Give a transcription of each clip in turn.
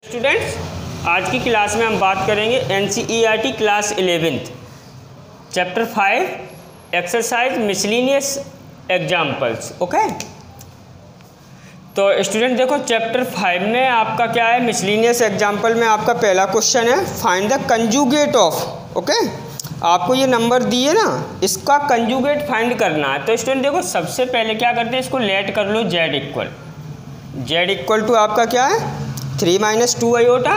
Students, आज की class में हम बात करेंगे NCERT class 11th chapter 5 exercise miscellaneous examples. Okay, तो स्टूडेंट देखो चैप्टर 5 में आपका क्या है, मिसलिनियस एग्जाम्पल में आपका पहला क्वेश्चन है find the conjugate of. Okay, आपको ये नंबर दिए ना, इसका कंजुगेट फाइंड करना है। तो स्टूडेंट देखो सबसे पहले क्या करते हैं, इसको लेट कर लो z इक्वल टू आपका क्या है 3 - 2 iota,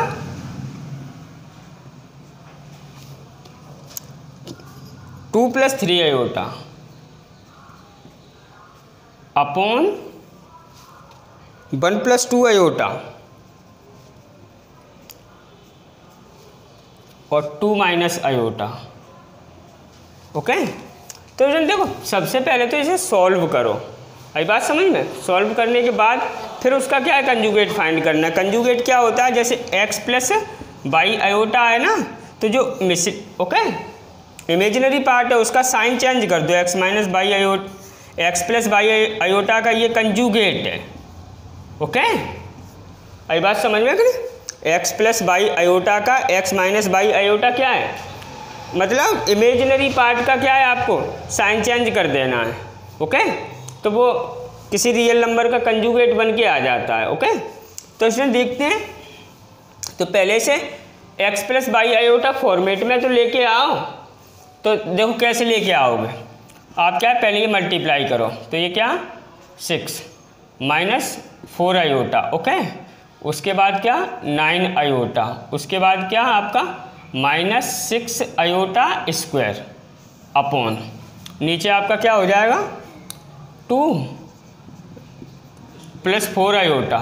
two + 3 iota upon 1 + 2 iota और 2 - आयोटा। ओके, तो देखो सबसे पहले तो इसे सॉल्व करो। आई बात समझ में? सॉल्व करने के बाद फिर उसका क्या है, कंजुगेट फाइंड करना है। कंजुगेट क्या होता है, जैसे x + y आयोटा है ना, तो जो ओके इमेजिनरी पार्ट है उसका साइन चेंज कर दो, x - y iota, x + y iota का ये कंजुगेट है। ओके, आई बात समझ में कि नहीं? x + y आयोटा का x - y आयोटा क्या है, मतलब इमेजिनरी पार्ट का क्या है, आपको साइन चेंज कर देना है। ओके, तो वो किसी रियल नंबर का कंजुगेट बन के आ जाता है। ओके, तो इसमें देखते हैं। तो पहले से x + y आयोटा फॉर्मेट में तो लेके आओ। तो देखो कैसे लेके आओगे आप, क्या है पहले ये मल्टीप्लाई करो, तो ये क्या 6 - 4 आयोटा। ओके, उसके बाद क्या 9 आयोटा, उसके बाद क्या आपका -6 आयोटा स्क्वायर अपॉन नीचे आपका क्या हो जाएगा 2 + 4 आयोटा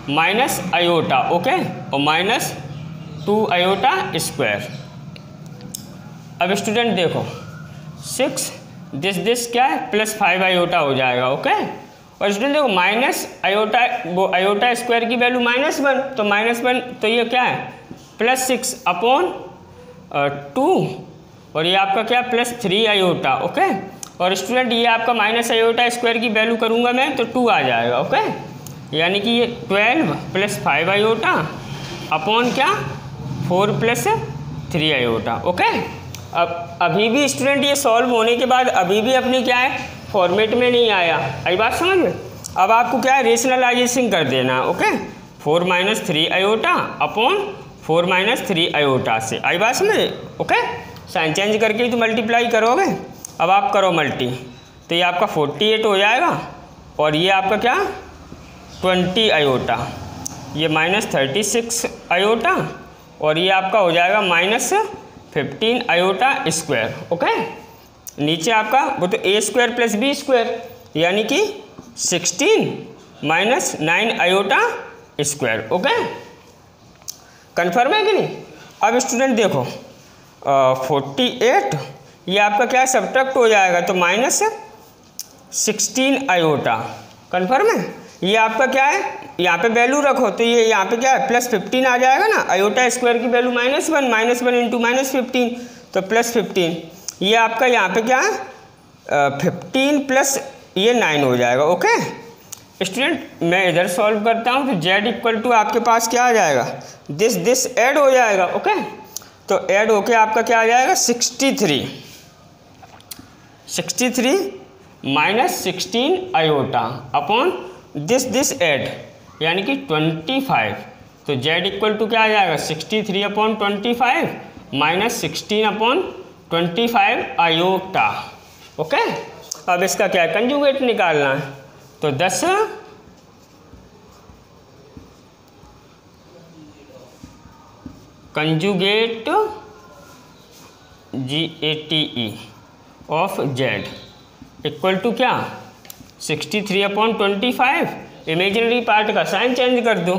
माइनस आयोटा। ओके, और -2 आयोटा स्क्वायर। अब स्टूडेंट देखो 6 दिस क्या है +5 आयोटा हो जाएगा। ओके, और स्टूडेंट देखो माइनस आयोटा, वो आयोटा स्क्वायर की वैल्यू -1, तो -1 तो ये क्या है +6 अपॉन 2, और ये आपका क्या +3 आयोटा। ओके, और स्टूडेंट ये आपका माइनस आयोटा स्क्वायर की वैल्यू करूँगा मैं तो 2 आ जाएगा। ओके, यानी कि ये 12 + 5 आयोटा अपॉन क्या 4 + 3 आयोटा। ओके, अब अभी भी स्टूडेंट ये सॉल्व होने के बाद अभी भी अपनी क्या है फॉर्मेट में नहीं आया। आई बात समझ में? अब आपको क्या है रेशनलाइजेशन कर देना है। ओके, 4 - 3 आयोटा अपॉन 4 - 3 आयोटा से। आई बात समझ? ओके, साइन चेंज करके ही तो मल्टीप्लाई करोगे। अब आप करो मल्टी, तो ये आपका 48 हो जाएगा, और ये आपका क्या 20 आयोटा, ये -36 आयोटा, और ये आपका हो जाएगा -15 आयोटा स्क्वायर। ओके, नीचे आपका वो तो a² + b², यानी कि 16 - 9 आयोटा स्क्वायर। ओके, कन्फर्म है कि नहीं? अब स्टूडेंट देखो 48 ये आपका क्या है सब्ट्रैक्ट हो जाएगा, तो -16 आयोटा। कन्फर्म है? ये आपका क्या है, यहाँ पे वैल्यू रखो, तो ये यहाँ पे क्या है +15 आ जाएगा ना, आयोटा स्क्वायर की वैल्यू -1 × -15, तो +15। ये आपका यहाँ पे क्या है 15 + ये 9 हो जाएगा। ओके स्टूडेंट, मैं इधर सॉल्व करता हूँ, तो z इक्वल टू आपके पास क्या आ जाएगा, दिस ऐड हो जाएगा। ओके, तो ऐड होके आपका क्या आ जाएगा 63 -16 आयोटा अपॉन दिस ऐड, यानी कि 25। तो z इक्वल टू क्या आ जाएगा 63 अपॉन 25 -16 अपॉन 25 आयोटा। ओके, अब इसका क्या है कंजुगेट निकालना है, तो 10 conjugate GATE of z equal to क्या 63 अपॉन 25, इमेजिनरी पार्ट का साइन चेंज कर दो,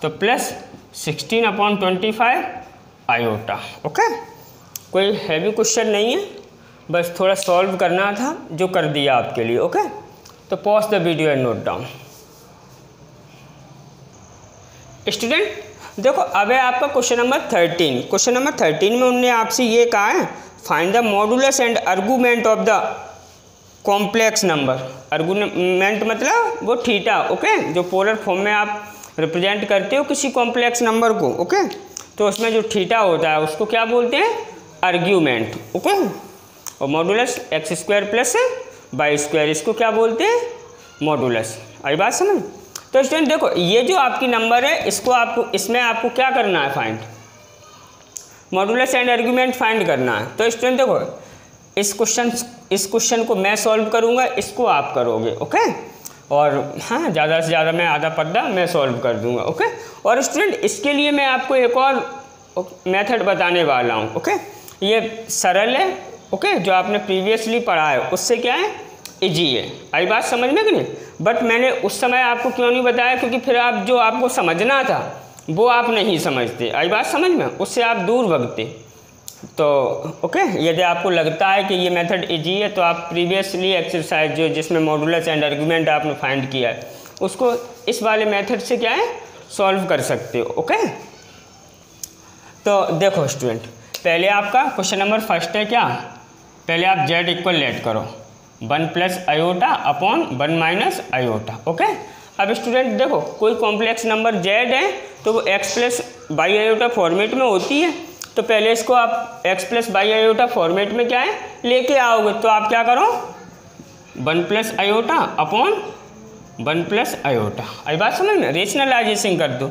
तो +16 अपॉन 25 आयोटा। ओके, कोई हैवी क्वेश्चन नहीं है, बस थोड़ा सॉल्व करना था, जो कर दिया आपके लिए। ओके, तो pause the video and note down. Student देखो अब है आपका क्वेश्चन नंबर 13। क्वेश्चन नंबर 13 में उन्होंने आपसे ये कहा है find the modulus and argument of the complex number. Argument मतलब वो थीटा। ओके, जो पोलर फॉर्म में आप रिप्रेजेंट करते हो किसी कॉम्प्लेक्स नंबर को, ओके, तो उसमें जो थीटा होता है उसको क्या बोलते हैं, आर्ग्यूमेंट, ओके। और modulus x square plus y square, इसको क्या बोलते हैं, मॉडुलस। आई बात समझ। तो स्टूडेंट देखो, ये जो आपकी नंबर है इसको आपको, इसमें आपको क्या करना है, find modulus and argument find करना है। तो स्टूडेंट देखो, इस क्वेश्चन को मैं सॉल्व करूँगा, इसको आप करोगे, ओके। और हाँ, ज़्यादा से ज़्यादा मैं आधा पद्दा मैं सॉल्व कर दूँगा, ओके। और स्टूडेंट इसके लिए मैं आपको एक और मेथड बताने वाला हूँ, ओके। ये सरल है, ओके, जो आपने प्रीवियसली पढ़ा है उससे क्या है, इजी है। आई बात समझ में कि नहीं। बट मैंने उस समय आपको क्यों नहीं बताया, क्योंकि फिर आप जो आपको समझना था वो आप नहीं समझते। आई बात समझ में, उससे आप दूर भगते। तो ओके, यदि आपको लगता है कि ये मेथड इजी है तो आप प्रीवियसली एक्सरसाइज जो जिसमें मॉडुलस एंड आर्गुमेंट आपने फाइंड किया है उसको इस वाले मेथड से क्या है, सॉल्व कर सकते हो, ओके। तो देखो स्टूडेंट, पहले आपका क्वेश्चन नंबर फर्स्ट है क्या, पहले आप z इक्वल लेट करो 1 plus iota upon 1 minus iota, okay. अब स्टूडेंट देखो, कोई कॉम्प्लेक्स नंबर z है तो वो x plus y iota format में होती है, तो पहले इसको आप x plus y iota format में क्या है लेके आओगे। तो आप क्या करो, 1 plus iota upon 1 plus iota. आई बात समझ में, रेशनलाइजेशन कर दो।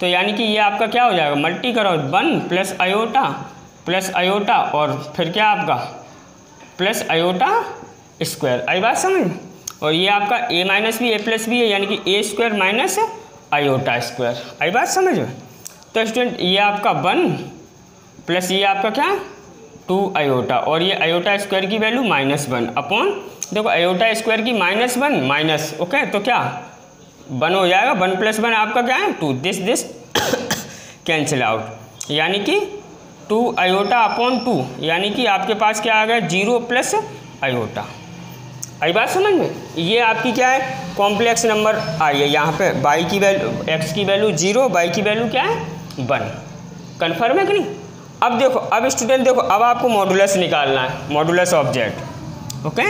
तो यानी कि ये आपका क्या हो जाएगा, मल्टी करो 1 प्लस आयोटा और फिर क्या आपका प्लस आयोटा स्क्वायर। आई बात समझ में। और ये आपका a माइनस भी a प्लस भी है, यानी कि a square minus iota square. आई बात समझ में। तो स्टूडेंट ये आपका 1 प्लस ये आपका क्या 2 आयोटा और ये आयोटा स्क्वायर की वैल्यू -1 अपॉन, देखो आयोटा स्क्वायर की -1 माइनस, ओके, तो क्या 1 हो जाएगा, 1 प्लस 1 आपका क्या है 2, दिस कैंसिल आउट, यानी कि 2 आयोटा अपॉन 2, यानी कि आपके पास क्या आ गया 0 प्लस आयोटा। आई बात समझ में। ये आपकी क्या है, कॉम्प्लेक्स नंबर आई है। यहाँ पे बाई की वैल्यू, एक्स की वैल्यू 0, बाई की वैल्यू क्या है 1। कन्फर्म है कि नहीं। अब देखो, अब स्टूडेंट देखो, अब आपको मॉडुलस निकालना है, modulus of z, okay,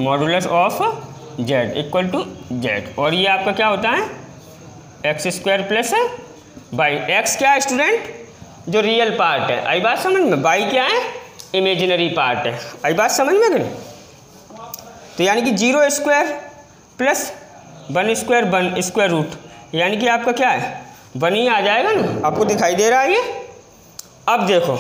modulus of z equal to z. और ये आपका क्या होता है x square plus y, x क्या है स्टूडेंट, जो रियल पार्ट है। आई बात समझ में। बाई क्या है, इमेजिनरी पार्ट है। आई बात समझ में कि नहीं। तो यानी कि 0 square plus 1 square 1 square root, यानी कि आपका क्या है 1 ही आ जाएगा ना, आपको दिखाई दे रहा है ये। अब देखो,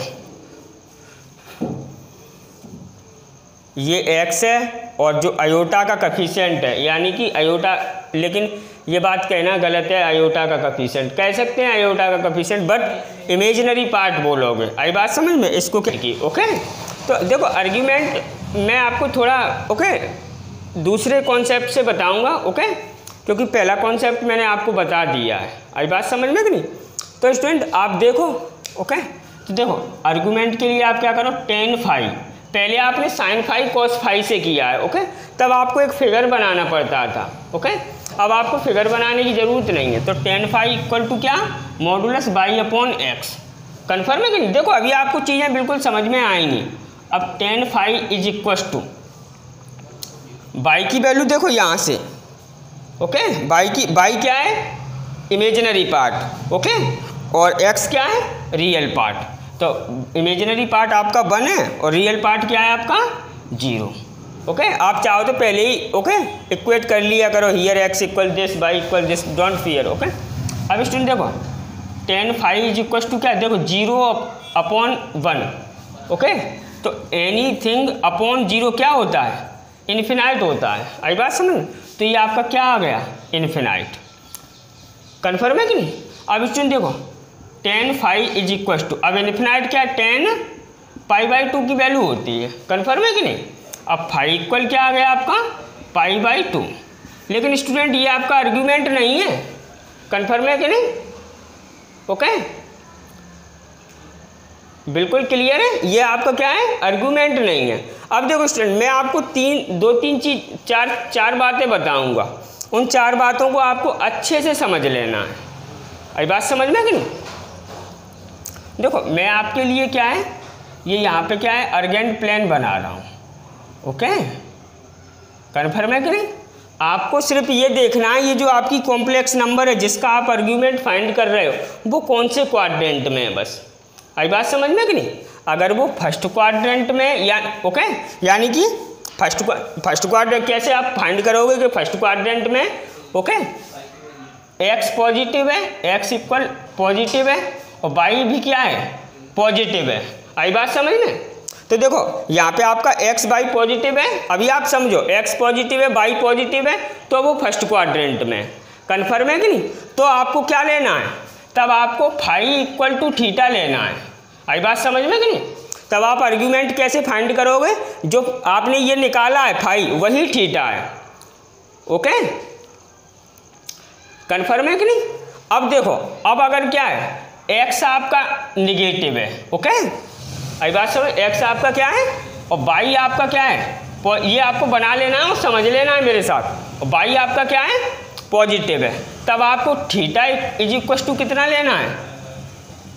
ये x है और जो आयोटा का कफिशिएंट है, यानी कि आयोटा, लेकिन ये बात कहना गलत है, आयोटा का कफिशिएंट कह सकते हैं, आयोटा का कफिशिएंट, बट इमेजिनरी पार्ट बोलोगे। आई बात समझ में, इसको क्या की, ओके। तो देखो आर्ग्यूमेंट मैं आपको थोड़ा ओके दूसरे कॉन्सेप्ट से बताऊंगा, ओके, क्योंकि पहला कॉन्सेप्ट मैंने आपको बता दिया है। आई बात समझ में कि नहीं। तो स्टूडेंट आप देखो, ओके, तो देखो आर्ग्यूमेंट के लिए आप क्या करो, tan फाई, पहले आपने sin फाई cos फाई से किया है, ओके, तब आपको एक फिगर बनाना पड़ता था, ओके। अब आपको फिगर बनाने की ज़रूरत नहीं है। तो tan फाई इक्वल टू क्या, modulus by upon x. Confirm है कि नहीं। देखो अभी आपको चीज़ें बिल्कुल समझ में आएंगी। अब tan phi is equal to, y की वैल्यू देखो यहाँ से, ओके, बाई क्या है इमेजिनरी पार्ट, ओके, और x क्या है रियल पार्ट। तो इमेजिनरी पार्ट आपका 1 है और रियल पार्ट क्या है आपका 0, ओके। आप चाहो तो पहले ही ओके इक्वेट कर लिया करो, here x equal this, y equal this, don't fear, okay. अब स्टूडेंट देखो tan phi is equal to क्या, देखो 0 अपॉन 1, ओके। तो एनीथिंग अपॉन 0 क्या होता है, इन्फिनाइट होता है। आई बात समझ। तो ये आपका क्या आ गया इन्फिनाइट। कन्फर्म है कि नहीं। अब स्टूडेंट देखो tan phi is equal to, अब इन्फिनाइट क्या है tan पाई बाई 2 की वैल्यू होती है। कन्फर्म है कि नहीं। अब फाई इक्वल क्या आ गया आपका पाई बाई 2, लेकिन स्टूडेंट ये आपका आर्ग्यूमेंट नहीं है। कन्फर्म है कि नहीं, ओके, बिल्कुल क्लियर है, ये आपका क्या है आर्ग्यूमेंट नहीं है। अब देखो स्टूडेंट मैं आपको दो तीन चीज चार बातें बताऊंगा, उन 4 बातों को आपको अच्छे से समझ लेना है। आई बात समझ में कि नहीं। देखो मैं आपके लिए क्या है, ये यहाँ पे क्या है अर्गेंट प्लेन बना रहा हूँ, ओके, कन्फर्म है कि नहीं। आपको सिर्फ ये देखना है ये जो आपकी कॉम्प्लेक्स नंबर है जिसका आप आर्ग्यूमेंट फाइंड कर रहे हो वो कौन से क्वाड्रेंट में है, बस। आई बात समझ में कि नहीं? अगर वो फर्स्ट क्वाड्रेंट में या ओके, यानी कि फर्स्ट क्वाड्रेंट कैसे आप फाइंड करोगे कि फर्स्ट क्वाड्रेंट में ओके एक्स पॉजिटिव है, एक्स इक्वल पॉजिटिव है और वाई भी क्या है, पॉजिटिव है। आई बात समझ में? तो देखो यहाँ पे आपका एक्स वाई पॉजिटिव है, अभी आप समझो एक्स पॉजिटिव है वाई पॉजिटिव है तो वो फर्स्ट क्वाड्रेंट में कन्फर्म है कि नहीं? तो आपको क्या लेना है, तब आपको फाई इक्वल टू थीटा लेना है। आई बात समझ में कि नहीं? तब आप आर्ग्यूमेंट कैसे फाइंड करोगे, जो आपने ये निकाला है फाई वही थीटा है। ओके, कन्फर्म है कि नहीं? अब देखो, अब अगर क्या है एक्स आपका निगेटिव है, ओके, आई बात समझ, एक्स आपका क्या है और वाई आपका क्या है, ये आपको बना लेना है और समझ लेना है मेरे साथ। और वाई आपका क्या है, पॉजिटिव है, तब आपको थीटा इज इक्वल टू कितना लेना है,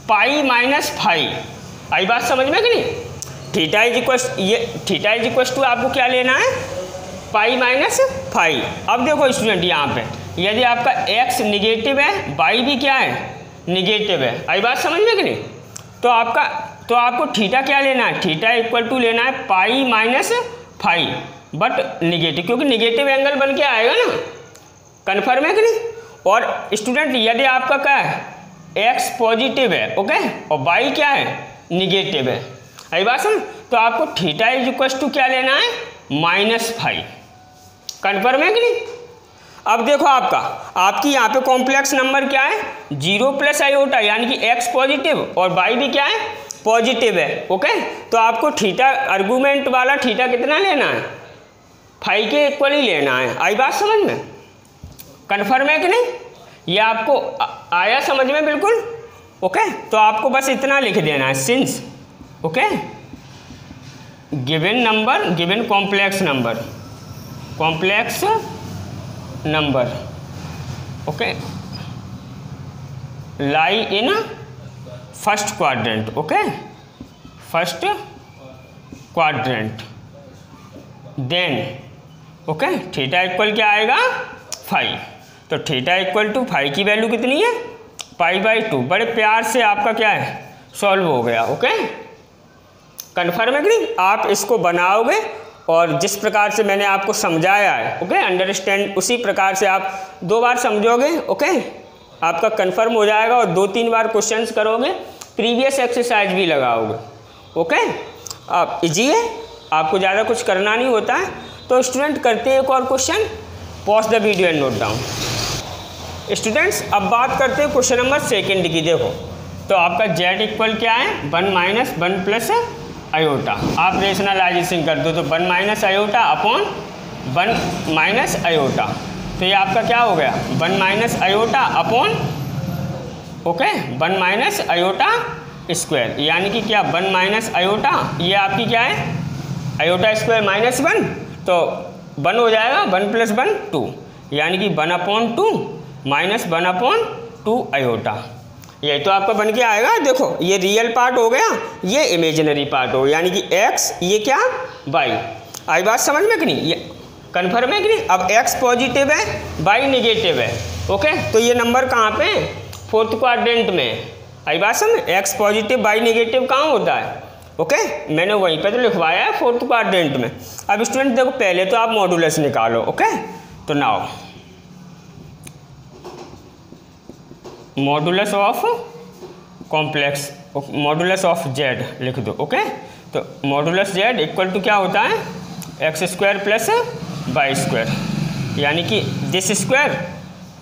पाई माइनस फाई। आई बात समझ में कि नहीं? थीटा इज इक्वल टू आपको क्या लेना है, पाई माइनस फाई। अब देखो स्टूडेंट यहाँ पे यदि आपका x निगेटिव है y भी क्या है, निगेटिव है। आई बात समझ में कि नहीं? तो आपको थीटा क्या लेना है, थीटा इक्वल टू लेना है pi minus phi but negative, क्योंकि निगेटिव एंगल बन के आएगा ना। कन्फर्म है कि नहीं? और स्टूडेंट यदि आपका क्या है x पॉजिटिव है ओके और y क्या है, निगेटिव है। आई बात समझ? तो आपको थीटा इज इक्वल टू क्या लेना है, माइनस फाई। कन्फर्म है कि नहीं? अब देखो आपकी यहाँ पे कॉम्प्लेक्स नंबर क्या है, 0 प्लस आयोटा, यानी कि x पॉजिटिव और y भी क्या है, पॉजिटिव है। ओके, तो आपको थीटा आर्गूमेंट वाला थीटा कितना लेना है, फाई के इक्वल ही लेना है। आई बात समझ में? कन्फर्म है कि नहीं? ये आपको आया समझ में बिल्कुल? ओके, तो आपको बस इतना लिख देना है, since okay given number, given complex number okay lie in first quadrant, okay first quadrant, then okay theta equal क्या आएगा, फाई। तो थीटा इक्वल टू फाई की वैल्यू कितनी है, पाई बाई 2। बड़े प्यार से आपका क्या है, सॉल्व हो गया। ओके, कन्फर्म है कि नहीं? आप इसको बनाओगे और जिस प्रकार से मैंने आपको समझाया है ओके अंडरस्टैंड, उसी प्रकार से आप 2 बार समझोगे ओके आपका कन्फर्म हो जाएगा। और 2-3 बार क्वेश्चंस करोगे, प्रीवियस एक्सरसाइज भी लगाओगे। ओके, आप इजी है, आपको ज़्यादा कुछ करना नहीं होता है। तो स्टूडेंट करते हैं एक और question, pause the video and note down. Students अब बात करते हैं क्वेश्चन नंबर 2 की। देखो तो आपका z इक्वल क्या है, 1 माइनस 1 प्लस आयोटा। आप रेशनलाइजेशन कर दो तो 1 minus iota upon 1 minus iota, तो ये आपका क्या हो गया, 1 minus iota upon okay 1 minus iota square, यानी कि क्या 1 माइनस आयोटा, ये आपकी क्या है आयोटा स्क्वायर माइनस 1, तो 1 हो जाएगा, 1 प्लस 1 2, यानी कि 1/2 माइनस 1/2 आयोटा। ये तो आपका बन के आएगा। देखो ये रियल पार्ट हो गया, ये इमेजिनरी पार्ट हो गया, यानी कि x, ये क्या y। आई बात समझ में कि नहीं? ये कन्फर्म है कि नहीं? अब x पॉजिटिव है y निगेटिव है। ओके, तो ये नंबर कहाँ पे, 4th क्वाड्रेंट में। आई बात समझ? x पॉजिटिव y निगेटिव कहाँ होता है, ओके मैंने वहीं पे तो लिखवाया है 4th क्वाड्रेंट में। अब स्टूडेंट देखो पहले तो आप मॉडुलस निकालो। ओके, तो now modulus of complex, modulus of z लिख दो। ओके, तो मॉडुलस z इक्वल टू क्या होता है, x² प्लस y², यानी कि this square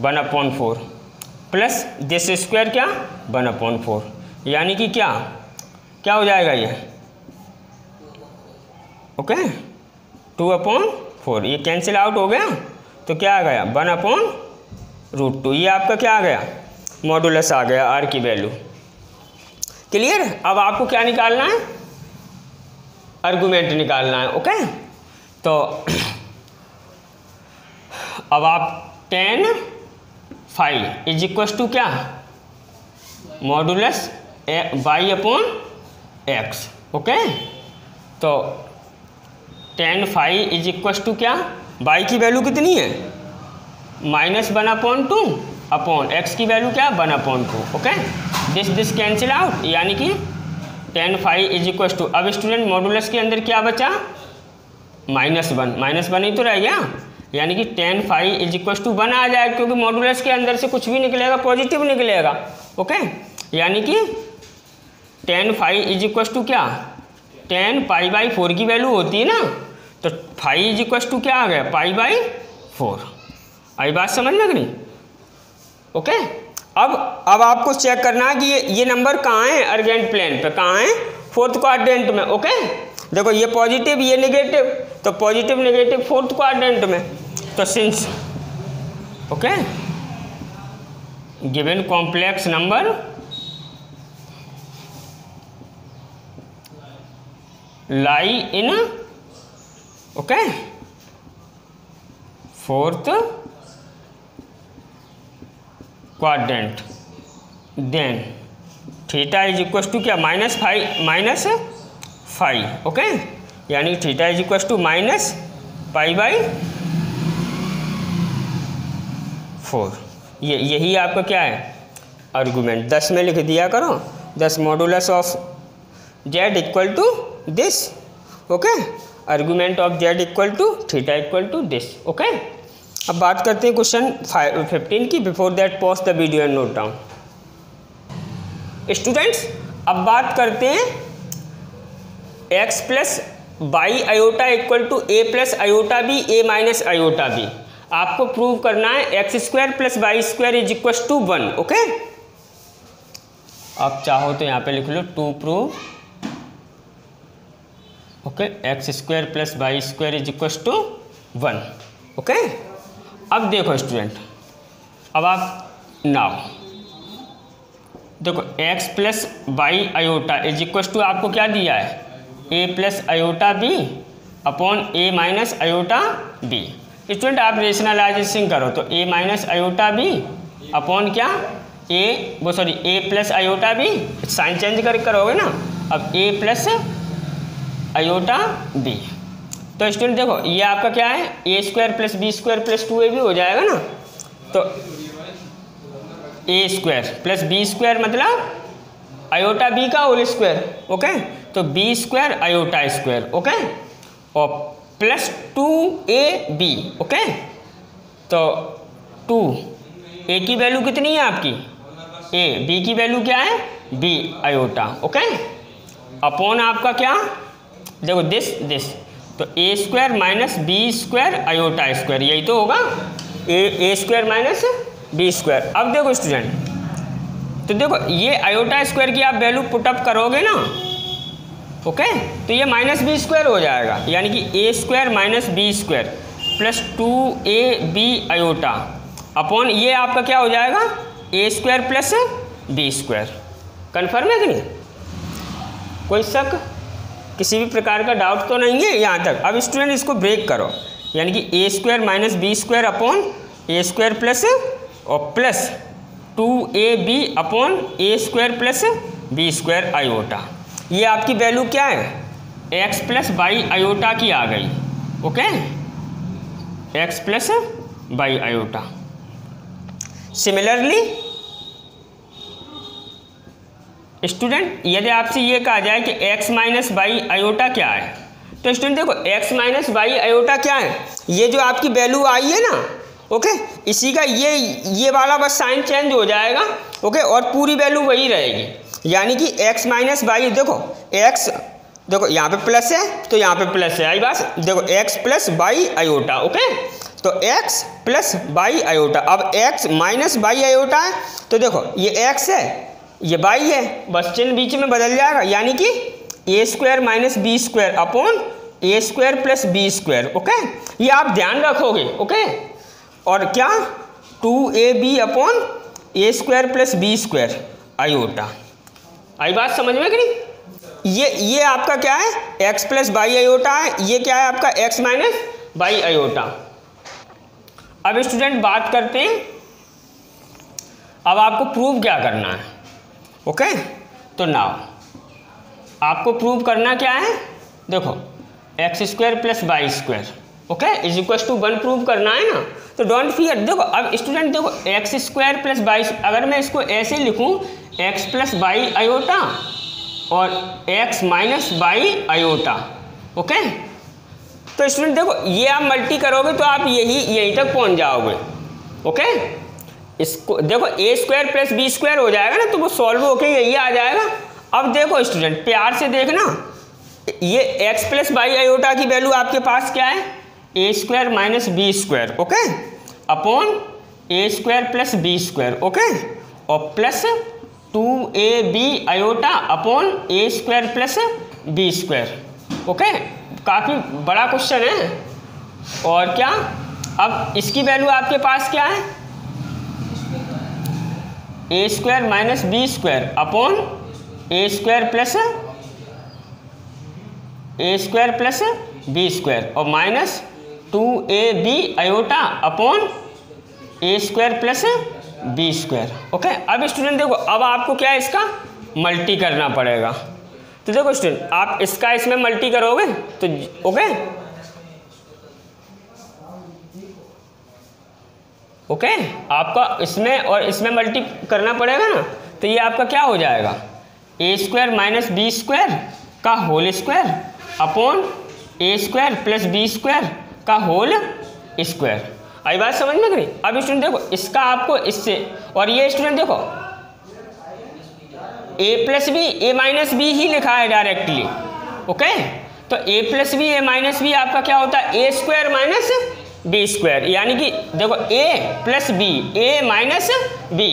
1/4 plus this square क्या 1/4, यानी कि क्या हो जाएगा ये ओके 2/4। ये कैंसिल आउट हो गया तो क्या आ गया 1/√2। ये आपका क्या आ गया, मॉडुलस आ गया, r की वैल्यू। क्लियर? अब आपको क्या निकालना है, आर्गुमेंट निकालना है। ओके, तो अब आप tan phi is equal to क्या, मॉडुलस y/x। ओके, तो tan phi is equal to क्या, y की वैल्यू कितनी है -1/2 अपॉन x की वैल्यू क्या 1/2। ओके, दिस कैंसिल आउट, यानी कि tan phi is equal to, अब स्टूडेंट मॉडुलस के अंदर क्या बचा -1 ही तो रह गया, यानी कि tan phi is equal to 1 आ जाएगा, क्योंकि मॉडुलस के अंदर से कुछ भी निकलेगा पॉजिटिव निकलेगा। ओके, यानी कि tan phi is equal to क्या tan π/4 की वैल्यू होती है ना, तो phi इज इक्वल टू क्या आ गया π/4। आई बात समझ में कि नहीं? ओके, अब आपको चेक करना है कि ये नंबर कहाँ है अर्जेंट प्लेन पे, कहाँ है 4th क्वाड्रेंट में। ओके, देखो ये पॉजिटिव ये नेगेटिव, तो पॉजिटिव नेगेटिव 4th क्वाड्रेंट में, तो since okay given complex number lie in okay 4th quadrant, then theta is equal to क्या -5। ओके, यानी थीटा इज इक्वल टू -π/4। यही आपका क्या है आर्गुमेंट। 10 में लिख दिया करो, 10 modulus of z equal to this. Okay, argument of z equal to theta equal to this. Okay, अब बात करते हैं क्वेश्चन 15 की। Before that pause the video and note down. Students, अब बात करते हैं x plus y iota equal to a plus iota b a minus iota b. आपको प्रूव करना है x² plus y square is equal to 1। Okay, आप चाहो तो यहाँ पे लिख लो to prove okay x² plus y square is equal to 1। Okay, अब देखो स्टूडेंट, अब आप नाउ देखो x plus y iota is equal to आपको क्या दिया है a plus iota b upon a minus iota b. Student आप रेशनलाइजेशन करो तो a minus iota b upon क्या a plus iota b, sign change कर करोगे ना, अब a प्लस आयोटा बी। तो स्टूडेंट देखो ये आपका क्या है a² plus b² plus 2ab हो जाएगा ना, तो a² प्लस b² मतलब आयोटा बी का होल स्क्वायर। ओके, तो b² आयोटा स्क्वायर। ओके, और प्लस 2ab। ओके, तो 2a की वैल्यू कितनी है आपकी a, b की वैल्यू क्या है b आयोटा। ओके, अपॉन आपका क्या देखो दिस, तो a² minus b² iota square, यही तो होगा a² माइनस b²। अब देखो स्टूडेंट, तो देखो ये आयोटा स्क्वायर की आप वैल्यू पुटअप करोगे ना, ओके, तो ये माइनस b² हो जाएगा, यानी कि a² minus b² plus 2ab iota upon ये आपका क्या हो जाएगा a² प्लस b²। कन्फर्म है कि नहीं? कोई शक, किसी भी प्रकार का डाउट तो नहीं है यहाँ तक? अब स्टूडेंट इसको ब्रेक करो, यानी कि a² minus b² upon a² plus और plus 2ab upon a² plus b² iota. ये आपकी वैल्यू क्या है x प्लस बाई आयोटा की आ गई। Okay, x plus y iota. Similarly student यदि आपसे ये कहा जाए कि x माइनस बाई आयोटा क्या है, तो स्टूडेंट देखो x माइनस बाई आयोटा क्या है, ये जो आपकी वैल्यू आई है ना, ओके, इसी का ये वाला बस साइन चेंज हो जाएगा। ओके, और पूरी वैल्यू वही रहेगी, यानी कि x माइनस बाई, देखो x देखो यहाँ पे प्लस है तो यहाँ पे प्लस है, आई बात, देखो x plus y iota. Okay, तो x प्लस बाई आयोटा, अब x माइनस बाई आयोटा है, तो देखो ये x है ये बाई है, बस चिन्ह बीच में बदल जाएगा, यानी कि a² minus b² upon a² plus b²। Okay, ये आप ध्यान रखोगे। ओके, और क्या 2ab upon a² plus b² iota. आई बात समझ में कि नहीं? ये आपका क्या है x प्लस बाई आयोटा है, ये क्या है आपका x माइनस बाई आयोटा। अब स्टूडेंट बात करते हैं, अब आपको प्रूव क्या करना है। ओके, तो नाउ आपको प्रूव करना क्या है, देखो x² plus y square okay, is equal to 1 prove करना है ना, तो डोंट फियर। देखो अब स्टूडेंट देखो एक्स स्क्वायर प्लस वाई, अगर मैं इसको ऐसे लिखूं एक्स प्लस वाई आयोटा और x minus y iota, okay, तो स्टूडेंट देखो ये आप मल्टी करोगे तो आप यहीं तक पहुंच जाओगे, ओके। इसको देखो ए स्क्वायर प्लस बी स्क्वायर हो जाएगा ना, तो वो सॉल्व होके यही आ जाएगा। अब देखो स्टूडेंट प्यार से देखना, ये एक्स प्लस वाई आयोटा की वैल्यू आपके पास क्या है, a square minus b square, okay, upon a square plus b square, okay, और plus 2ab iota upon a square plus b square, okay. काफ़ी बड़ा क्वेश्चन है। और क्या, अब इसकी वैल्यू आपके पास क्या है, a square minus b square upon a square plus b square और minus 2ab iota upon a square plus b square, okay. अब स्टूडेंट देखो अब आपको क्या है, इसका मल्टी करना पड़ेगा। तो देखो स्टूडेंट आप इसका इसमें मल्टी करोगे तो ओके आपका इसमें और इसमें मल्टी करना पड़ेगा ना, तो ये आपका क्या हो जाएगा, ए स्क्वायर माइनस बी स्क्वायर का whole square upon a square plus b square का होल स्क्वायर। आई बात समझ में करी। अब स्टूडेंट देखो इसका आपको इससे, और ये स्टूडेंट देखो ए प्लस बी ए माइनस बी ही लिखा है डायरेक्टली, ओके। तो ए प्लस बी ए माइनस बी आपका क्या होता है, a square minus b square, यानी कि देखो ए प्लस बी ए माइनस बी,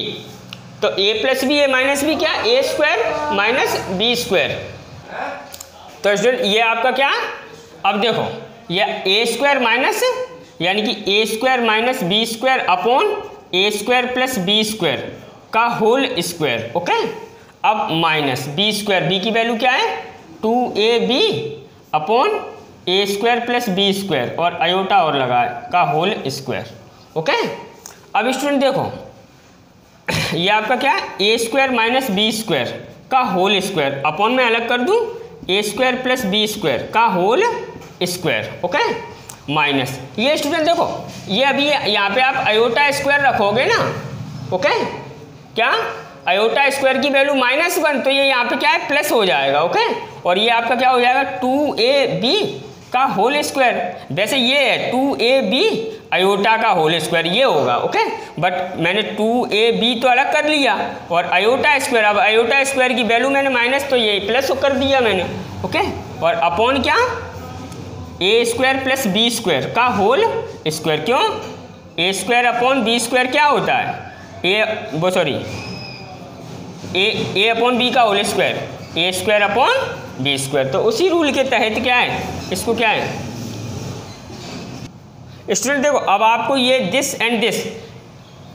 तो ए प्लस बी ए माइनस बी क्या, ए स्क्वायर माइनस बी स्क्वायर। तो स्टूडेंट ये आपका क्या, अब देखो ये ए स्क्वायर माइनस यानी कि a square minus b square upon a square plus b square का होल स्क्वायर, ओके। अब माइनस बी स्क्वायर, बी की वैल्यू क्या है 2ab upon a square plus b square और आयोटा और लगाए का होल स्क्वायर, ओके। अब स्टूडेंट देखो ये आपका क्या है, a square minus b square का होल स्क्वायर अपॉन में अलग कर दूं a square plus b square का होल स्क्वायर, ओके, माइनस ये स्टूडेंट देखो ये अभी यहाँ पे आप आयोटा स्क्वायर रखोगे ना, ओके, क्या आयोटा स्क्वायर की वैल्यू -1, तो ये यहाँ पे क्या है प्लस हो जाएगा, ओके। और ये आपका क्या हो जाएगा 2ab का होल स्क्वायर, वैसे ये है 2ab आयोटा का होल स्क्वायर ये होगा, ओके, बट मैंने 2ab तो अलग कर लिया और आयोटा स्क्वायर, अब आयोटा स्क्वायर की वैल्यू मैंने माइनस तो ये प्लस कर दिया मैंने, ओके, और अपॉन क्या ए स्क्वायर प्लस बी स्क्वायर का होल स्क्वायर, क्यों ए स्क्वायर अपॉन बी स्क्वायर क्या होता है ए अपॉन बी का होल स्क्वायर, ए स्क्वायर अपॉन बी स्क्वायर, तो उसी रूल के तहत क्या है इसको क्या है स्टूडेंट देखो अब आपको ये this and this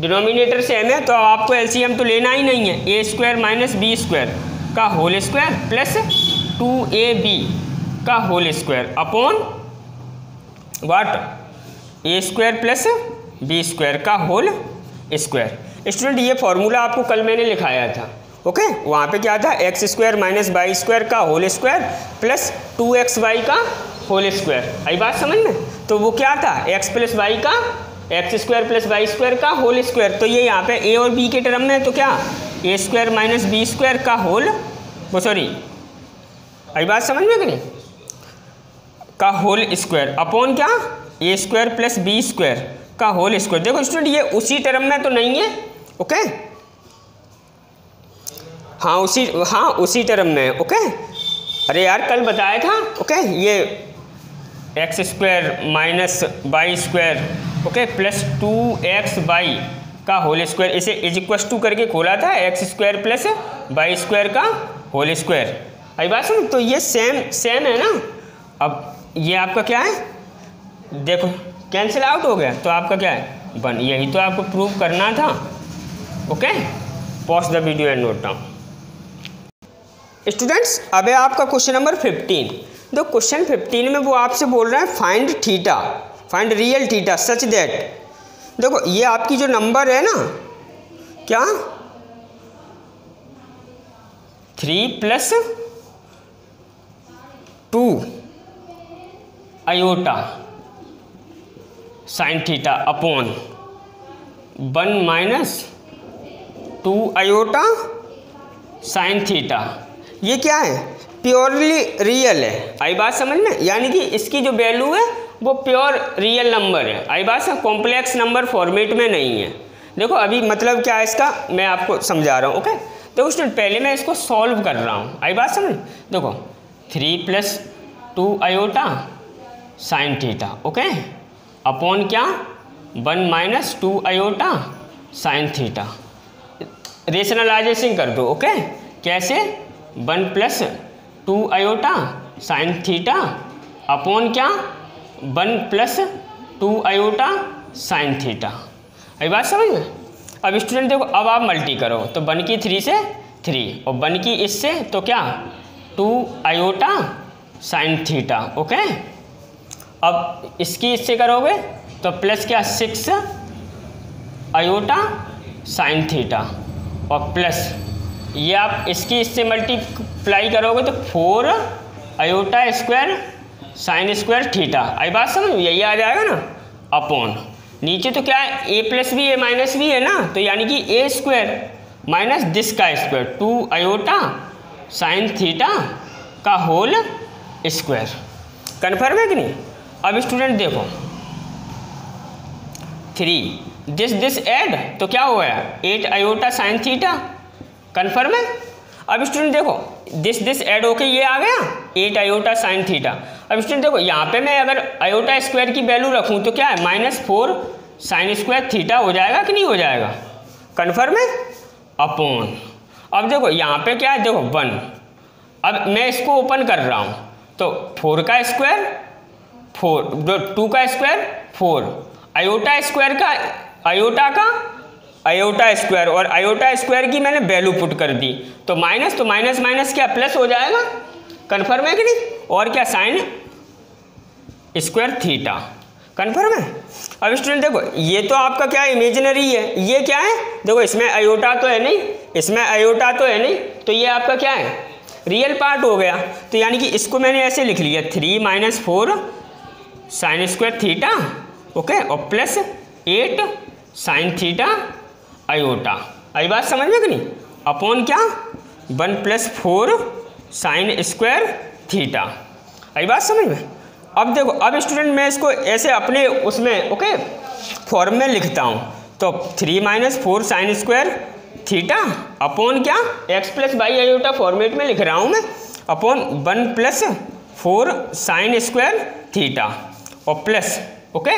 denominator same है तो आपको एलसीएम तो लेना ही नहीं है, a square minus b square का होल स्क्वायर प्लस 2ab का होल स्क्वायर अपॉन वाट ए स्क्वायर प्लस बी स्क्वायर का होल स्क्वायर। स्टूडेंट ये फॉर्मूला आपको कल मैंने लिखाया था, ओके, वहाँ पे क्या था x square minus y square का होल स्क्वायर प्लस 2xy का होल स्क्वायर, आई बात समझ में। तो वो क्या था एक्स प्लस वाई का x square plus y square का होल स्क्वायर, तो ये यहाँ पे ए और बी के टर्म में तो क्या ए स्क्वायर माइनस बी स्क्वायर का होल आई बात समझ में करें का होल स्क्वायर अपॉन क्या ए स्क्वायर प्लस बी स्क्वायर का होल स्क्वायर। देखो स्टूडेंट ये उसी टर्म में तो नहीं है, ओके, हाँ उसी टर्म में है, ओके। अरे यार कल बताया था, ओके, ये x square minus y square, okay, plus 2xy का होल स्क्वायर, इसे इज इक्वल टू करके खोला था x square plus y square का होल स्क्वायर, आई बात सुन। तो ये सेम है ना। अब ये आपका क्या है देखो कैंसिल आउट हो गया, तो आपका क्या है 1, यही तो आपको प्रूव करना था, okay. Pause the video and note down. Students अब है आपका क्वेश्चन नंबर 15। तो क्वेश्चन 15 में वो आपसे बोल रहा है find real theta such that, देखो ये आपकी जो नंबर है ना क्या 3 + 2 iota sine theta upon 1 minus 2 iota sine theta. ये क्या है, प्योरली रियल है। आई बात समझ में, यानी कि इसकी जो वैल्यू है वो प्योर रियल नंबर है। आई बात से कॉम्प्लेक्स नंबर फॉर्मेट में नहीं है। देखो अभी मतलब क्या है इसका, मैं आपको समझा रहा हूँ। ओके, देखो स्टूडेंट पहले मैं इसको सॉल्व कर रहा हूँ। आई बात समझ, देखो 3 + 2 iota sine theta, okay, upon क्या 1 minus 2 iota sine theta. Rationalization कर दो। ओके, कैसे 1 + 2 आयोटा साइन थीटा अपॉन क्या 1 + 2 आयोटा साइन थीटा। अभी बात समझ में। अब स्टूडेंट देखो, अब आप मल्टी करो तो 1 की 3 से 3 और 1 की इससे तो क्या 2 आयोटा साइन थीटा। ओके, अब इसकी इससे करोगे तो प्लस क्या 6 आयोटा साइन थीटा और प्लस ये आप इसकी इससे मल्टीप्लाई करोगे तो 4 iota square sine square theta. आई बात समझ, यही आ जाएगा ना, अपॉन नीचे तो क्या है a + b a - b है ना, तो यानी कि a स्क्वायर माइनस दिस का स्क्वायर 2 आयोटा साइन थीटा का होल स्क्वायर। कन्फर्म है कि नहीं। अब स्टूडेंट देखो 3 दिस ऐड तो क्या हो गया 8 आयोटा साइन थीटा। कन्फर्म है। अब स्टूडेंट देखो दिस ऐड होके ये आ गया 8 आयोटा साइन थीटा। अब स्टूडेंट देखो यहाँ पे मैं अगर आयोटा स्क्वायर की वैल्यू रखूँ तो क्या है -4 साइन स्क्वायर थीटा हो जाएगा कि नहीं हो जाएगा। कन्फर्म है। अपॉन अब देखो यहाँ पे क्या है, देखो 1, अब मैं इसको ओपन कर रहा हूँ तो 4 का स्क्वायर 4, 2 का स्क्वायर 4, आयोटा स्क्वायर का आयोटा स्क्वायर और आयोटा स्क्वायर की मैंने वैल्यू पुट कर दी तो माइनस क्या प्लस हो जाएगा। कन्फर्म है कि नहीं। और क्या साइन स्क्वायर थीटा। कन्फर्म है। अब स्टूडेंट देखो ये तो आपका क्या है इमेजिनरी है, ये क्या है देखो इसमें आयोटा तो है नहीं, इसमें आयोटा तो है नहीं, तो ये आपका क्या है रियल पार्ट हो गया। तो यानी कि इसको मैंने ऐसे लिख लिया 3 - 4 साइन स्क्वायर थीटा, ओके, और प्लस 8 साइन थीटा आयोटा। आई बात समझ में कि नहीं। अपॉन क्या 1 + 4 साइन स्क्वायर थीटा। आई बात समझ में। अब देखो अब स्टूडेंट मैं इसको ऐसे अपने उसमें ओके फॉर्म में लिखता हूँ तो 3 - 4 साइन स्क्वायर थीटा अपॉन क्या x + y आयोटा फॉर्मेट में लिख रहा हूँ मैं, अपॉन 1 + 4 साइन स्क्वायर थीटा और plus okay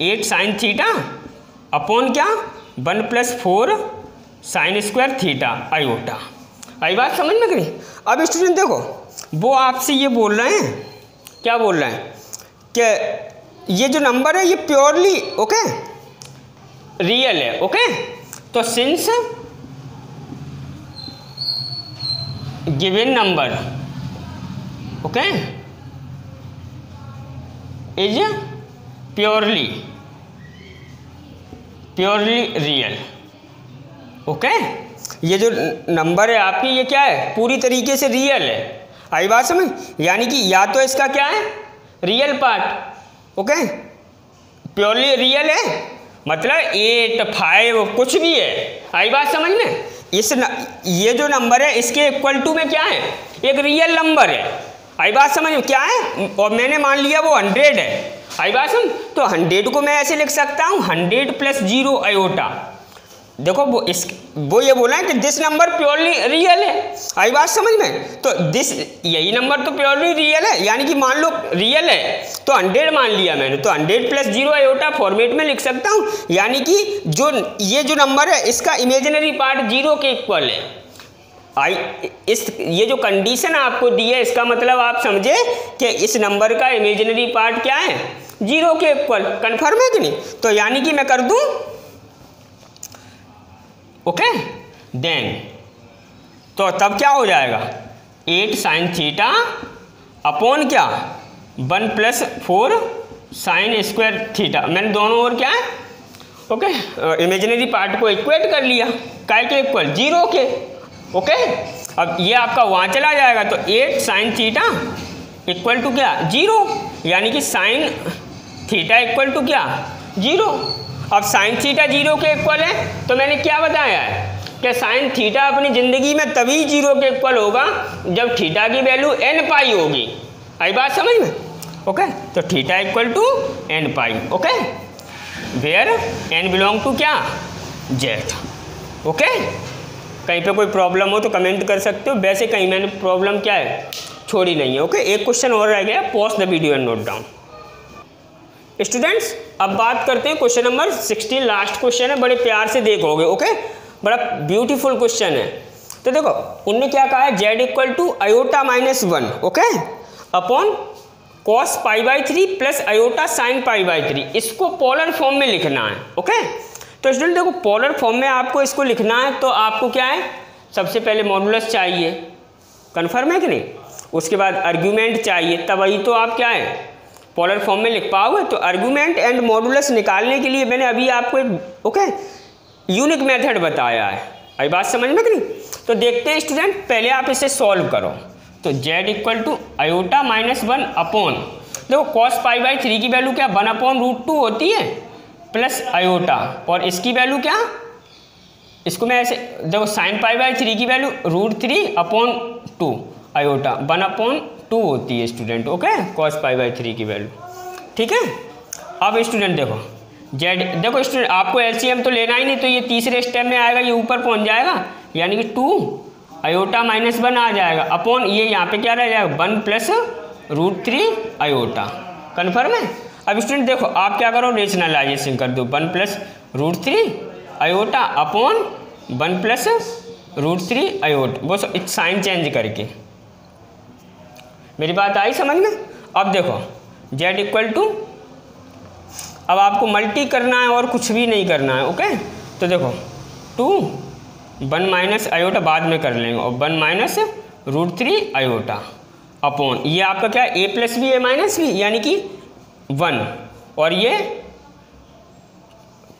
8 sine theta upon क्या 1 + 4 साइन स्क्वायर थीटा आयोटा। आई बात समझ में करी। अब स्टूडेंट देखो वो आपसे ये बोल रहे हैं, क्या बोल रहे हैं कि ये जो नंबर है ये प्योरली ओके रियल है। ओके, तो since given number okay is purely real. Okay, ये जो नंबर है आपकी ये क्या है पूरी तरीके से रियल है। आई बात समझ, यानी कि या तो इसका क्या है real part okay purely real है मतलब 8 5 कुछ भी है। आई बात समझ में। ये जो नंबर है इसके इक्वल टू में क्या है एक रियल नंबर है। आई बात समझ में क्या है, और मैंने मान लिया वो 100 है। आई बात समझ, तो 100 को मैं ऐसे लिख सकता हूँ 100 + 0 आयोटा। देखो वो ये बोला है कि दिस नंबर प्योरली रियल है। आई बात समझ में, तो दिस यही नंबर तो प्योरली रियल है, यानी कि मान लो रियल है तो 100 मान लिया मैंने, तो 100 + 0 आयोटा फॉर्मेट में लिख सकता हूँ, यानी कि जो ये जो नंबर है इसका इमेजिनरी पार्ट 0 के इक्वल है। ये जो कंडीशन आपको दी है इसका मतलब आप समझे कि इस नंबर का इमेजिनरी पार्ट क्या है 0 के इक्वल। कन्फर्म है कि नहीं। तो यानी कि मैं कर दूं ओके देन तो तब क्या हो जाएगा 8 साइन थीटा अपॉन क्या 1 + 4 साइन स्क्वायर थीटा। मैंने दोनों ओर क्या है ओके इमेजिनरी पार्ट को इक्वेट कर लिया, काय के इक्वल 0 के। ओके, अब ये आपका वहाँ चला जाएगा तो 8 साइन थीटा इक्वल टू क्या 0, यानी कि साइन थीटा इक्वल टू क्या 0। अब साइन थीटा 0 के इक्वल है, तो मैंने क्या बताया है कि साइन थीटा अपनी ज़िंदगी में तभी 0 के इक्वल होगा जब थीटा की वैल्यू n पाई होगी। आई बात समझ में? ओके, तो theta equal to n pi. Okay, where n belong to क्या, z। ओके, कहीं पे कोई प्रॉब्लम हो तो कमेंट कर सकते हो, वैसे कहीं मैंने प्रॉब्लम क्या है छोड़ी नहीं है। ओके, एक क्वेश्चन और रह गया, pause the video and note down. Students, अब बात करते हैं क्वेश्चन नंबर 16, लास्ट क्वेश्चन है, बड़े प्यार से देखोगे। ओके, बड़ा ब्यूटीफुल क्वेश्चन है। तो देखो उनने क्या कहा है, z equal to iota minus 1, okay, upon cos pi by 3 plus iota sine pi by 3। इसको पोलर फॉर्म में लिखना है। ओके, तो स्टूडेंट देखो पोलर फॉर्म में आपको इसको लिखना है, तो आपको क्या है, सबसे पहले मॉडुलस चाहिए, कन्फर्म है कि नहीं, उसके बाद आर्ग्यूमेंट चाहिए, तभी तो आप क्या है पोलर फॉर्म में लिख पाओगे। तो आर्ग्यूमेंट एंड मॉडुलस निकालने के लिए मैंने अभी आपको एक ओके यूनिक मेथड बताया है। अभी बात समझ में कि नहीं? तो देखते हैं स्टूडेंट, पहले आप इसे सॉल्व करो। तो z equal to iota minus 1 upon, देखो कॉस पाई बाई 3 की वैल्यू क्या 1 अपॉन रूट 2 होती है, प्लस आयोटा, और इसकी वैल्यू क्या, इसको मैं ऐसे देखो साइन पाई बाई 3 की value root 3 upon 2 iota 1 upon 2 होती है student. Okay, cos pi by 3 की वैल्यू, ठीक है। अब स्टूडेंट देखो z, देखो स्टूडेंट आपको एलसीएम तो लेना ही नहीं, तो ये तीसरे स्टेप में आएगा, ये ऊपर पहुंच जाएगा, यानी कि 2 आयोटा माइनस 1 आ जाएगा अपॉन ये यहाँ पे क्या रह जाएगा 1 प्लस रूट 3 आयोटा। कन्फर्म है? अब स्टूडेंट देखो आप क्या करो, रेशनलाइजेशन कर दो, 1 plus root 3 iota upon 1 plus root 3 iota, वो साइन चेंज करके। मेरी बात आई समझ में? अब देखो z इक्वल टू, अब आपको मल्टी करना है और कुछ भी नहीं करना है। ओके, तो देखो 2 1 माइनस आयोटा बाद में कर लेंगे, और 1 माइनस रूट 3 आयोटा अपॉन ये आपका क्या a plus b a minus b, यानी कि 1, और ये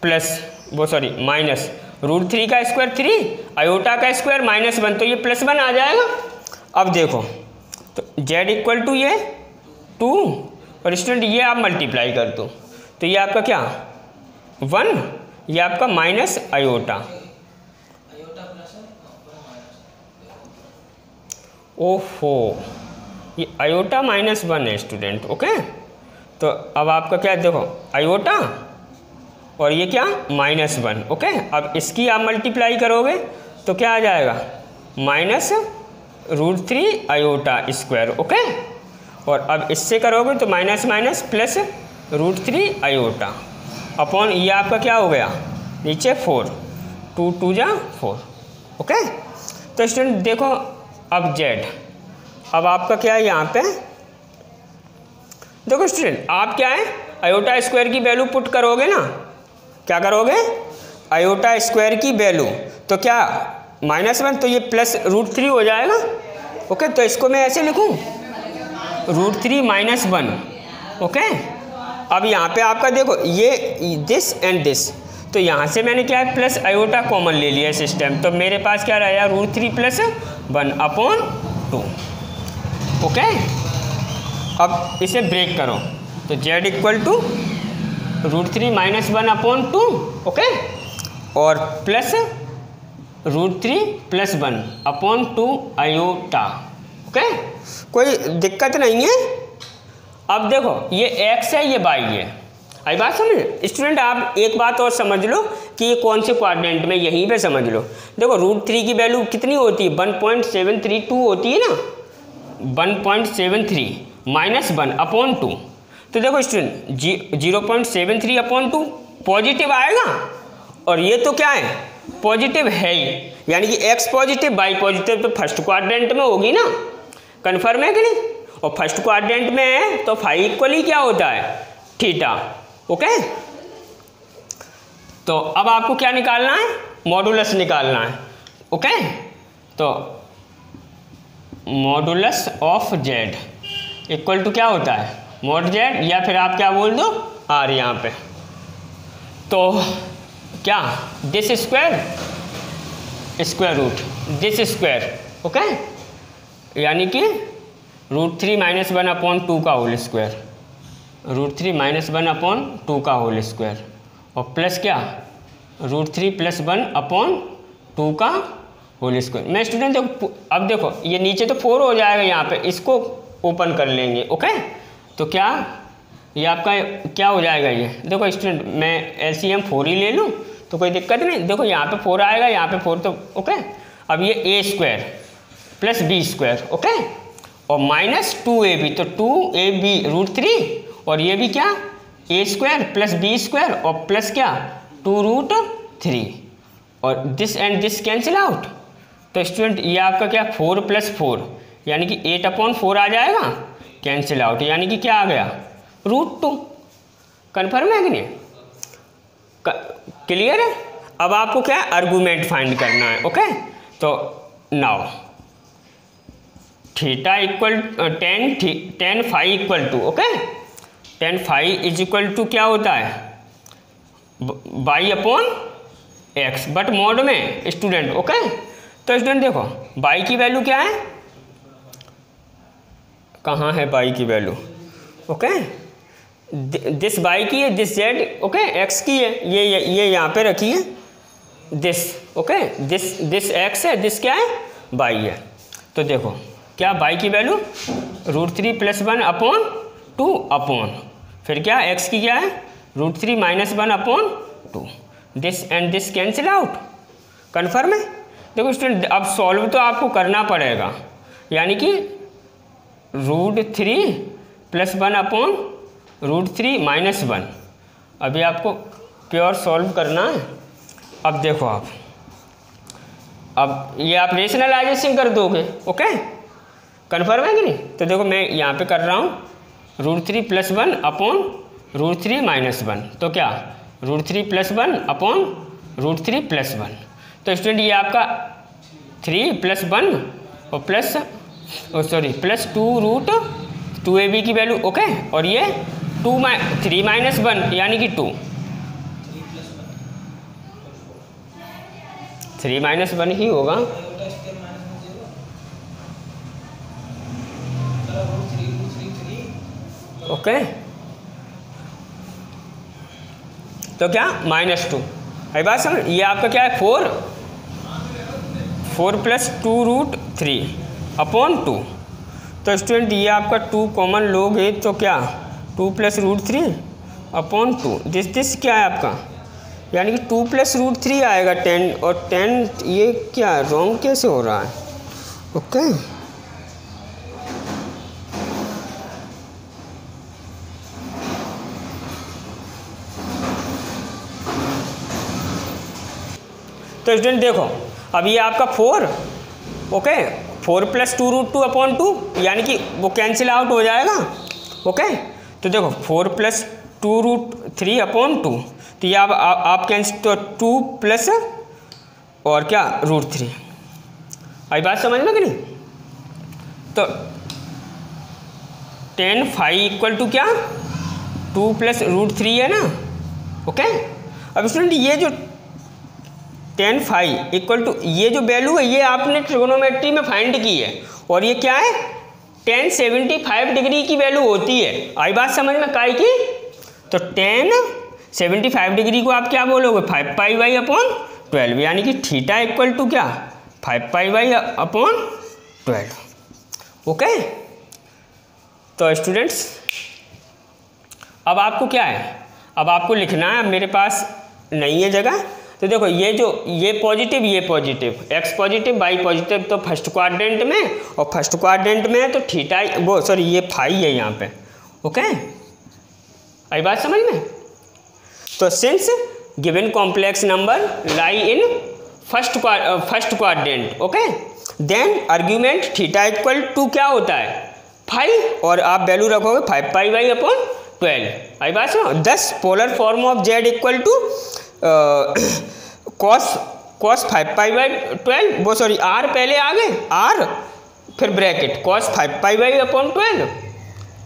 प्लस वो सॉरी माइनस रूट 3 का स्क्वायर 3 आयोटा का स्क्वायर माइनस 1, तो ये प्लस 1 आ जाएगा। अब देखो तो z इक्वल टू ये 2, और स्टूडेंट ये आप मल्टीप्लाई कर दो, तो ये आपका क्या 1, ये आपका माइनस आयोटा, ओहो ये आयोटा माइनस 1 है स्टूडेंट। ओके, तो अब आपका क्या देखो आयोटा और ये क्या माइनस 1। ओके, अब इसकी आप मल्टीप्लाई करोगे तो क्या आ जाएगा minus root 3 iota square. Okay, और अब इससे करोगे तो minus minus plus root 3 iota upon ये आपका क्या हो गया नीचे 4, 2 2 जा 4। ओके, तो स्टूडेंट देखो अब z, अब आपका क्या है यहाँ पे, देखो स्टूडेंट आप क्या है आयोटा स्क्वायर की वैल्यू पुट करोगे ना, क्या करोगे आयोटा स्क्वायर की वैल्यू, तो क्या -1, तो ये प्लस रूट 3 हो जाएगा। ओके, तो इसको मैं ऐसे लिखूँ रूट 3 माइनस 1। ओके, अब यहाँ पे आपका देखो ये दिस एंड दिस, तो यहाँ से मैंने क्या है प्लस आयोटा कॉमन ले लिया सिस्टम, तो मेरे पास क्या रहेगा रूट 3 प्लस 1 अपॉन 2। ओके, अब इसे ब्रेक करो, तो z equal to root 3 minus 1 upon 2। Okay, और plus root 3 plus 1 upon 2 iota. Okay, कोई दिक्कत नहीं है। अब देखो ये x है ये y है, आई बात समझ स्टूडेंट। आप एक बात और समझ लो कि ये कौन से क्वाड्रेंट में, यहीं पे समझ लो। देखो रूट 3 की वैल्यू कितनी होती है 1.732 होती है ना, 1.73 माइनस 1 अपॉन 2, तो देखो स्टूडेंट 0.73 अपॉन 2 पॉजिटिव आएगा, और ये तो क्या है पॉजिटिव है ही, यानी कि x पॉजिटिव y पॉजिटिव, तो फर्स्ट क्वाड्रेंट में होगी ना, कन्फर्म है कि नहीं, और फर्स्ट क्वाड्रेंट में है तो फाई इक्वली क्या होता है थीटा। ओके, तो अब आपको क्या निकालना है मॉडुलस निकालना है। ओके, तो modulus of z equal to क्या होता है मॉड z, या फिर आप क्या बोल दो r यहाँ पे, तो क्या this square root this square. Okay, यानी कि रूट 3 माइनस 1 अपॉन 2 का होल स्क्वायर, √3 माइनस 1 अपॉन 2 का होल स्क्वायर और प्लस क्या √3 प्लस 1 अपॉन 2 का होल स्क्वायर। मैं स्टूडेंट देखो अब देखो ये नीचे तो 4 हो जाएगा, यहाँ पे इसको ओपन कर लेंगे। ओके तो क्या ये आपका क्या हो जाएगा, ये देखो स्टूडेंट मैं LCM 4 ही ले लूँ तो कोई दिक्कत नहीं। देखो यहाँ पे 4 आएगा, यहाँ पे 4 तो ओके। अब ये a² प्लस b², ओके, और माइनस 2ab, तो 2ab √3 और ये भी क्या a² प्लस b² और प्लस क्या 2√3 और this and this cancel out. तो स्टूडेंट ये आपका क्या 4 + 4 यानी कि 8/4 आ जाएगा, कैंसिल आउट, यानी कि क्या आ गया √2। कन्फर्म है कि नहीं, क्लियर है। अब आपको क्या आर्गूमेंट फाइंड करना है। ओके तो now theta equal tan phi equal to, okay, tan phi is equal to क्या होता है y/x, बट मोड में स्टूडेंट। ओके तो स्टूडेंट देखो y की वैल्यू क्या है, कहाँ है y की वैल्यू, ओके, दिस y की है, दिस z, ओके, x की है, ये यहाँ पे रखी है दिस, ओके, दिस x है, दिस क्या है y है। तो देखो क्या y की वैल्यू √3 + 1 अपॉन 2 अपॉन फिर क्या x की क्या है √3 - 1 upon 2, this and this cancel out. Confirm है। देखो स्टूडेंट अब सॉल्व तो आपको करना पड़ेगा, यानी कि √3 + 1 अपॉन √3 - 1 अभी आपको प्योर सॉल्व करना है। अब देखो अब ये आप रेशनलाइजेशन कर दोगे। ओके कन्फर्म है कि नहीं। तो देखो मैं यहाँ पे कर रहा हूँ √3 + 1 अपॉन √3 - 1, तो क्या √3 + 1 अपॉन √3 + 1। तो स्टूडेंट ये आपका 3 + 1 और प्लस +2√2ab की वैल्यू, ओके, और ये 3 - 1 यानी कि 2, 3 - 1 ही होगा। ओके तो क्या -2 है बात समझ। ये आपका क्या है 4 + 2√3 अपॉन 2। तो स्टूडेंट ये आपका 2 कॉमन लोगे तो क्या 2 + √3 अपॉन 2, दिस क्या है आपका, यानी कि 2 + √3 आएगा 10, और 10 ये क्या रॉन्ग कैसे हो रहा है। ओके तो स्टूडेंट देखो अब ये आपका 4, ओके, 4 + 2√2 अपॉन 2 यानी कि वो कैंसिल आउट हो जाएगा। ओके तो देखो 4 + 2√3 अपॉन 2, तो ये आप कैंसिल, तो 2 प्लस और क्या √3। आई बात समझ में कि नहीं। तो tan phi इक्वल टू क्या 2 + √3 है ना। ओके अब स्टूडेंट ये जो tan phi इक्वल टू ये जो वैल्यू है ये आपने ट्रिगोनोमेट्री में फाइंड की है, और ये क्या है tan 75 डिग्री की वैल्यू होती है। आई बात समझ में काय की। तो tan 75 डिग्री को आप क्या बोलोगे 5π/12, यानी कि थीटा इक्वल टू क्या 5π/12। ओके तो स्टूडेंट्स अब आपको क्या है, अब आपको लिखना है, मेरे पास नहीं है जगह। तो देखो ये positive x positive y positive, तो फर्स्ट क्वाड्रेंट में, और फर्स्ट क्वाड्रेंट में है तो थीटा ये फाई है यहाँ पे। ओके आई बात समझ में। तो since given complex number lie in first quadrant, okay, then argument theta equal to क्या होता है 5, और आप वैल्यू रखोगे 5π/12। आई बात समझ। Thus polar form of z equal to cos 5π/12, वो सॉरी r पहले आ गए, r फिर bracket cos 5π/12,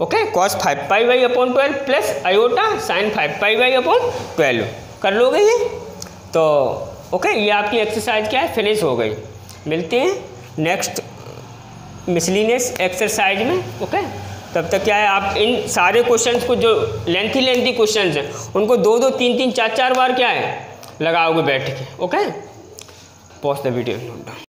okay, cos 5π/12 plus iota sin 5π/12 कर लोगे ये। तो ओके ये आपकी एक्सरसाइज क्या है फिनिश हो गई। मिलते हैं नेक्स्ट मिसलिनियस एक्सरसाइज में। ओके तब तक क्या है, आप इन सारे क्वेश्चंस को जो लेंथी क्वेश्चंस हैं उनको 2-2, 3-3, 4-4 बार क्या है लगाओगे बैठ के। Okay, pause the video.